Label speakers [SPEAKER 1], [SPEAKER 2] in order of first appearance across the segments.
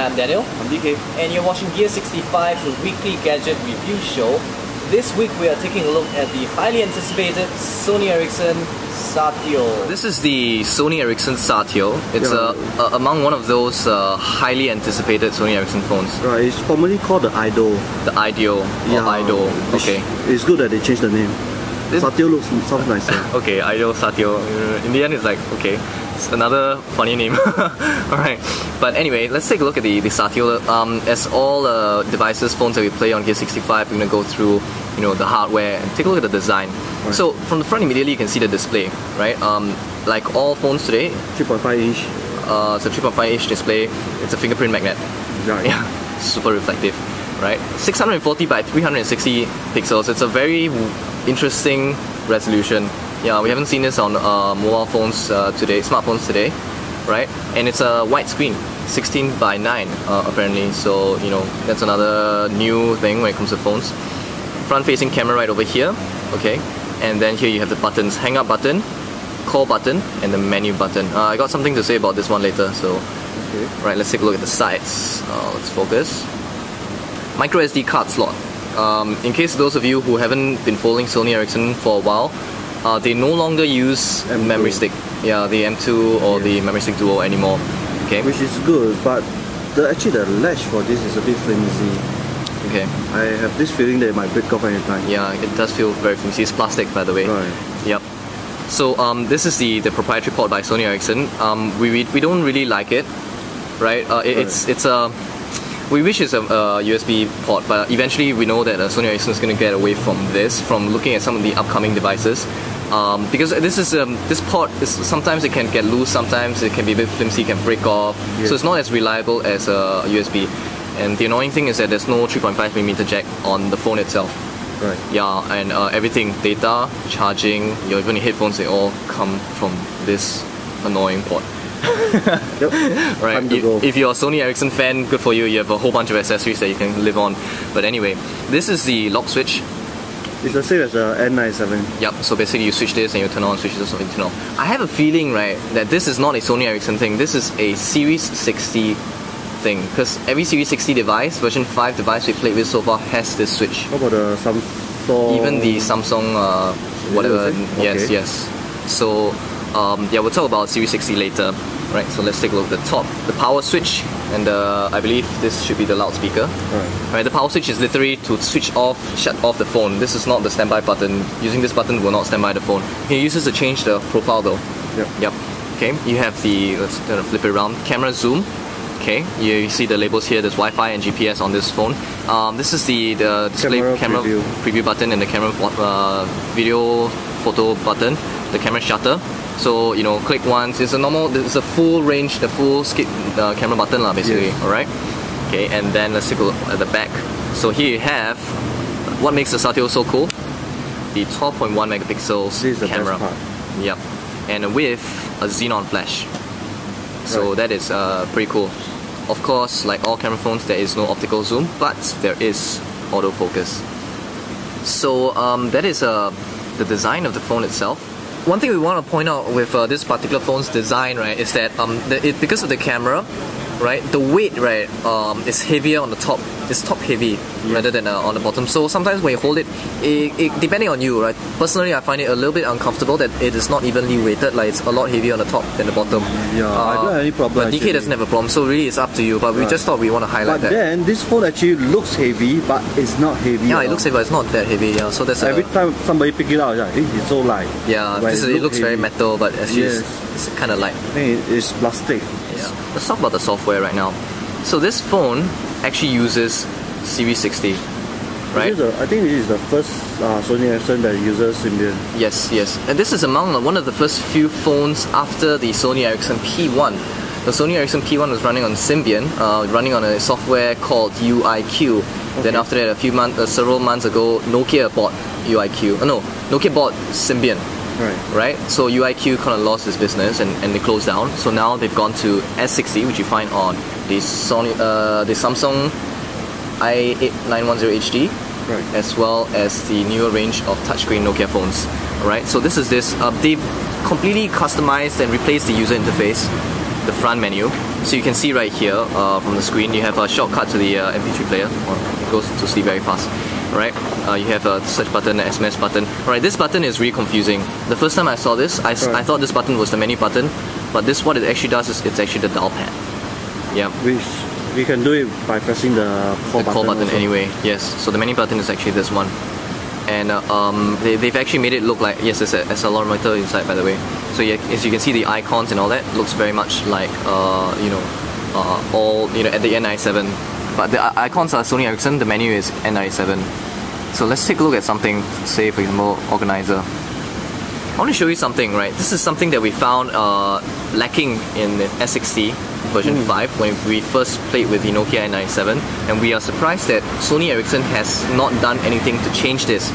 [SPEAKER 1] Hi, I'm Daniel.
[SPEAKER 2] I'm DK.
[SPEAKER 1] And you're watching Gear65, the weekly gadget review show. This week we are taking a look at the highly anticipated Sony Ericsson Satio. This is the Sony Ericsson Satio. It's among one of those highly anticipated Sony Ericsson phones.
[SPEAKER 2] Right, it's formerly called the Idol.
[SPEAKER 1] The Idol, or Idol, okay.
[SPEAKER 2] It's good that they changed the name. Satio sounds nicer.
[SPEAKER 1] Okay, Idol, Satio. In the end, it's like, okay, it's another funny name. Alright, but anyway, let's take a look at the Satio. As all devices, phones that we play on Gear65, we're going to go through the hardware and take a look at the design. Right. So, from the front immediately you can see the display, right? Like all phones today,
[SPEAKER 2] 3.5 inch.
[SPEAKER 1] It's a 3.5 inch display. It's a fingerprint magnet.
[SPEAKER 2] Right.
[SPEAKER 1] Yeah, super reflective. Right, 640 by 360 pixels. It's a very interesting resolution. Yeah, we haven't seen this on mobile phones today, smartphones today, right? And it's a wide screen, 16 by 9 apparently. So that's another new thing when it comes to phones. Front-facing camera right over here, okay. And then here you have the buttons: hang up button, call button, and the menu button. I got something to say about this one later. So, right, let's take a look at the sides. Let's focus. Micro SD card slot. In case those of you who haven't been following Sony Ericsson for a while, they no longer use memory stick. Yeah, the M2 or the memory stick duo anymore. Okay.
[SPEAKER 2] Which is good, but actually the latch for this is a bit flimsy.
[SPEAKER 1] Okay.
[SPEAKER 2] I have this feeling that it might break off anytime.
[SPEAKER 1] Yeah, it does feel very flimsy. It's plastic, by the way.
[SPEAKER 2] Right.
[SPEAKER 1] Yep. So this is the proprietary port by Sony Ericsson. We don't really like it, right? It's a we wish it's a USB port, but eventually we know that Sony Ericsson is going to get away from this, from looking at some of the upcoming devices, because this port is sometimes it can get loose, sometimes it can be a bit flimsy, can break off, so it's not as reliable as a USB. And the annoying thing is that there's no 3.5mm jack on the phone itself.
[SPEAKER 2] Right. Yeah,
[SPEAKER 1] and everything, data, charging, even your headphones, they all come from this annoying port.
[SPEAKER 2] Yep.
[SPEAKER 1] Right. If you're a Sony Ericsson fan, good for you. You have a whole bunch of accessories that you can live on. But anyway, this is the lock switch.
[SPEAKER 2] It's the same as the N97.
[SPEAKER 1] Yep. So basically, you switch this and you turn on, switch this and you turn off. I have a feeling, right, that this is not a Sony Ericsson thing. This is a Series 60 thing, because every Series 60 device, version 5 device we played with so far has this switch.
[SPEAKER 2] What about the Samsung?
[SPEAKER 1] Even the Samsung, whatever.
[SPEAKER 2] Okay.
[SPEAKER 1] Yes. So. Yeah, we'll talk about Series 60 later. Right, so let's take a look at the top. The power switch, and I believe this should be the loudspeaker. Right, the power switch is literally to switch off, shut off the phone. This is not the standby button. Using this button will not stand by the phone. You can use this to change the profile though. Yep. Okay, you have the, let's kind of flip it around, camera zoom. Okay, you see the labels here, there's Wi-Fi and GPS on this phone. This is the display camera preview button and the camera video photo button, the camera shutter. So click once. It's a full range, the full skip camera button basically. Yes. Alright. Okay, and then let's take a look at the back. So here you have what makes the Satio so cool: the 12.1 megapixels camera. Yep, and with a xenon flash. So that is pretty cool. Of course, like all camera phones, there is no optical zoom, but there is autofocus. So that is the design of the phone itself. One thing we want to point out with this particular phone's design, right, is that because of the camera, right, the weight, right, is heavier on the top. It's top heavy rather than on the bottom. So sometimes when you hold it, depending on you, right. Personally, I find it a little bit uncomfortable that it is not evenly weighted. Like it's a lot heavier on the top than the bottom.
[SPEAKER 2] Yeah, I don't have any problem.
[SPEAKER 1] But DK doesn't have a problem, so really it's up to you. But we just thought we want to highlight that.
[SPEAKER 2] But then this phone actually looks heavy, but it's not heavy.
[SPEAKER 1] Yeah, it looks heavy, but it's not that heavy. Yeah, so that's
[SPEAKER 2] every time somebody pick it up, it's so light.
[SPEAKER 1] Yeah, it looks very metal, but actually it's kind of light.
[SPEAKER 2] I think it's plastic.
[SPEAKER 1] Yeah. Let's talk about the software right now. So this phone actually uses Series 60, right?
[SPEAKER 2] I think this is the first Sony Ericsson that uses Symbian.
[SPEAKER 1] Yes. And this is among one of the first few phones after the Sony Ericsson P1. The Sony Ericsson P1 was running on Symbian, running on a software called UIQ. Okay. Then after that, several months ago, Nokia bought UIQ. Nokia bought Symbian. Right? So UIQ kind of lost its business and they closed down. So now they've gone to S60, which you find on the Samsung i8 910 HD, as well as the newer range of touchscreen Nokia phones. Alright, so this is they've completely customized and replaced the user interface. the front menu. So you can see right here from the screen, you have a shortcut to the MP3 player. It goes to sleep very fast. Right? You have a search button, an SMS button. Alright, this button is really confusing. The first time I saw this, I thought this button was the menu button, but this, what it actually does is it's actually the dial pad. Yeah.
[SPEAKER 2] Which we can do it by pressing the call button
[SPEAKER 1] anyway. Yes. So the menu button is actually this one. And they've actually made it look like, yes, there's an accelerometer inside, by the way. So yeah, as you can see, the icons and all that looks very much like all at the N97. But the icons are Sony Ericsson. The menu is N97. So let's take a look at something. Say for example, organizer. I want to show you something, right? This is something that we found lacking in the S60 version 5 when we first played with the Nokia N97, and we are surprised that Sony Ericsson has not done anything to change this.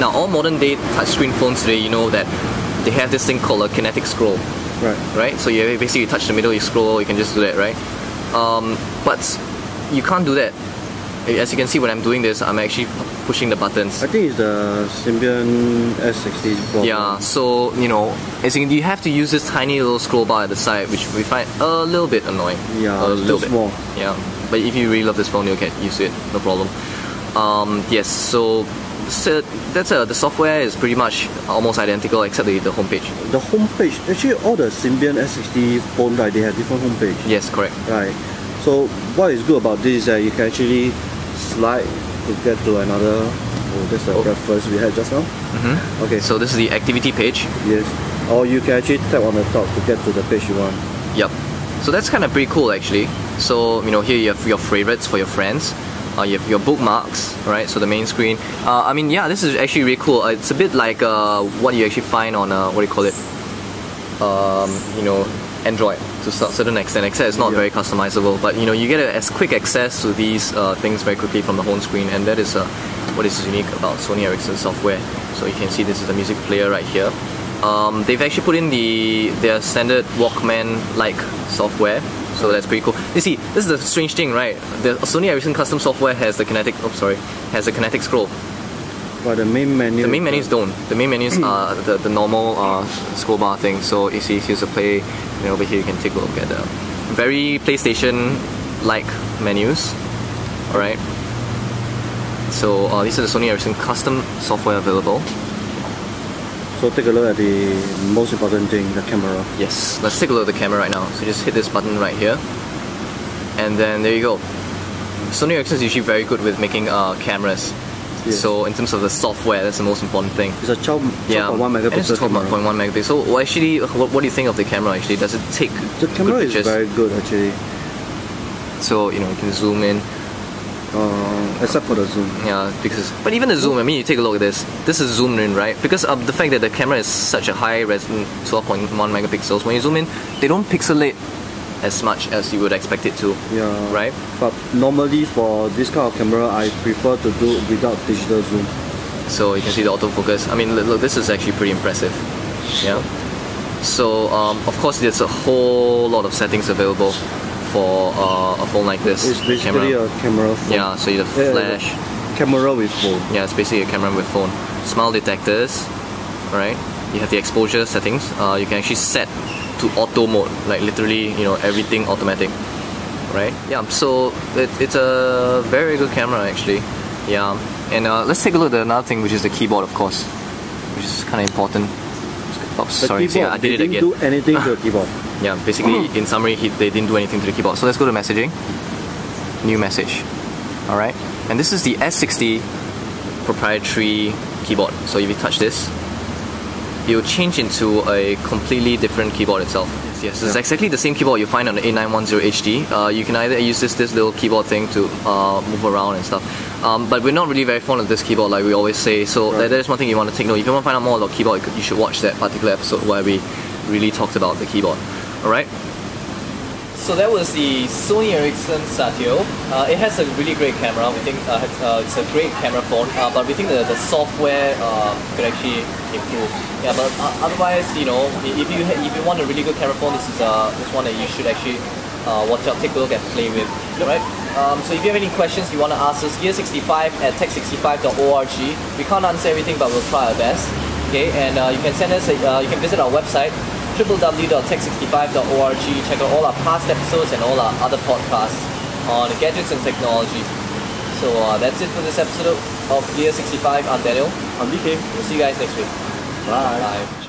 [SPEAKER 1] Now, all modern day touchscreen phones today, you know that they have this thing called a kinetic scroll. Right? So you basically touch the middle, you scroll, you can just do that, right? But you can't do that. As you can see, when I'm doing this, I'm actually pushing the buttons.
[SPEAKER 2] I think it's the Symbian S60 problem.
[SPEAKER 1] Yeah, so as you have to use this tiny little scroll bar at the side, which we find a little bit annoying.
[SPEAKER 2] Yeah,
[SPEAKER 1] a little bit
[SPEAKER 2] small.
[SPEAKER 1] Yeah, but if you really love this phone, you'll get used to it, no problem. Yes, so the software is pretty much almost identical except the homepage.
[SPEAKER 2] The homepage, actually all the Symbian S60 phones, right, they have different homepage.
[SPEAKER 1] Yes, correct.
[SPEAKER 2] Right. So what is good about this is that you can actually slide to get to another. Oh, that's the reference we had just now. Okay.
[SPEAKER 1] So this is the activity page.
[SPEAKER 2] Yes. Or you can actually tap on the top to get to the page you want.
[SPEAKER 1] Yep. So that's kind of pretty cool actually. So here you have your favorites for your friends. You have your bookmarks, right? So the main screen. I mean, yeah, this is actually really cool. It's a bit like what you actually find on what do you call it? Android to a certain extent. Except it's not very customizable, but you get as quick access to these things very quickly from the home screen, and that is what is unique about Sony Ericsson software. So you can see this is a music player right here. They've actually put in their standard Walkman-like software, so that's pretty cool. You see, this is the strange thing, right? The Sony Ericsson custom software has the kinetic scroll.
[SPEAKER 2] But the main menu...
[SPEAKER 1] The main menus don't. The main menus are the normal scroll bar thing. So you see, here's a play. Over here you can take a look at the very PlayStation-like menus. Alright. So these are the Sony Ericsson custom software available.
[SPEAKER 2] So take a look at the most important thing, the camera.
[SPEAKER 1] Yes, let's take a look at the camera right now. So just hit this button right here. And then there you go. Sony Ericsson is usually very good with making cameras. Yes. So in terms of the software, that's the most important thing.
[SPEAKER 2] It's a 12.1 megapixel.
[SPEAKER 1] It's 12.1 megapixel. So actually, what do you think of the camera? Actually, does it take
[SPEAKER 2] the camera is very good actually.
[SPEAKER 1] So you can zoom in.
[SPEAKER 2] Except for the zoom.
[SPEAKER 1] Yeah, but even the zoom. I mean, you take a look at this. This is zoomed in, right? Because of the fact that the camera is such a high resolution, 12.1 megapixels. When you zoom in, they don't pixelate as much as you would expect it to.
[SPEAKER 2] Yeah.
[SPEAKER 1] Right?
[SPEAKER 2] But normally for this kind of camera, I prefer to do without digital zoom.
[SPEAKER 1] So you can see the autofocus. I mean, look, this is actually pretty impressive. Yeah. So of course, there's a whole lot of settings available for a phone like this.
[SPEAKER 2] It's basically a camera phone.
[SPEAKER 1] Yeah. So you have flash.
[SPEAKER 2] Camera with phone.
[SPEAKER 1] Yeah, it's basically a camera with phone. Smile detectors. Right. You have the exposure settings. You can actually set to auto mode, like literally, everything automatic, right? Yeah, so it's a very good camera actually. Yeah, and let's take a look at another thing, which is the keyboard, of course, which is kind of important. Oops, sorry,
[SPEAKER 2] keyboard,
[SPEAKER 1] I did it again.
[SPEAKER 2] They didn't do anything to the keyboard.
[SPEAKER 1] Yeah, basically, in summary, they didn't do anything to the keyboard. So let's go to messaging. New message. All right, and this is the S60 proprietary keyboard. So if you touch this, it will change into a completely different keyboard itself. Yes, it's exactly the same keyboard you find on the A910 HD. You can either use this little keyboard thing to move around and stuff. But we're not really very fond of this keyboard, like we always say. So there's one thing you want to take note. If you want to find out more about keyboard, you should watch that particular episode where we really talked about the keyboard. Alright? So that was the Sony Ericsson Satio. It has a really great camera. We think it's a great camera phone, but we think that the software could actually improve. Yeah, but otherwise, if you want a really good camera phone, this is one that you should actually watch out, take a look and play with. Alright? So if you have any questions you want to ask us, Gear65@tech65.org. We can't answer everything, but we'll try our best. Okay, and you can send us. You can visit our website, www.tech65.org. Check out all our past episodes and all our other podcasts on gadgets and technology. So that's it for this episode of Gear65. I'm Daniel.
[SPEAKER 2] I'm DK.
[SPEAKER 1] We'll see you guys next week.
[SPEAKER 2] Bye.
[SPEAKER 1] Bye.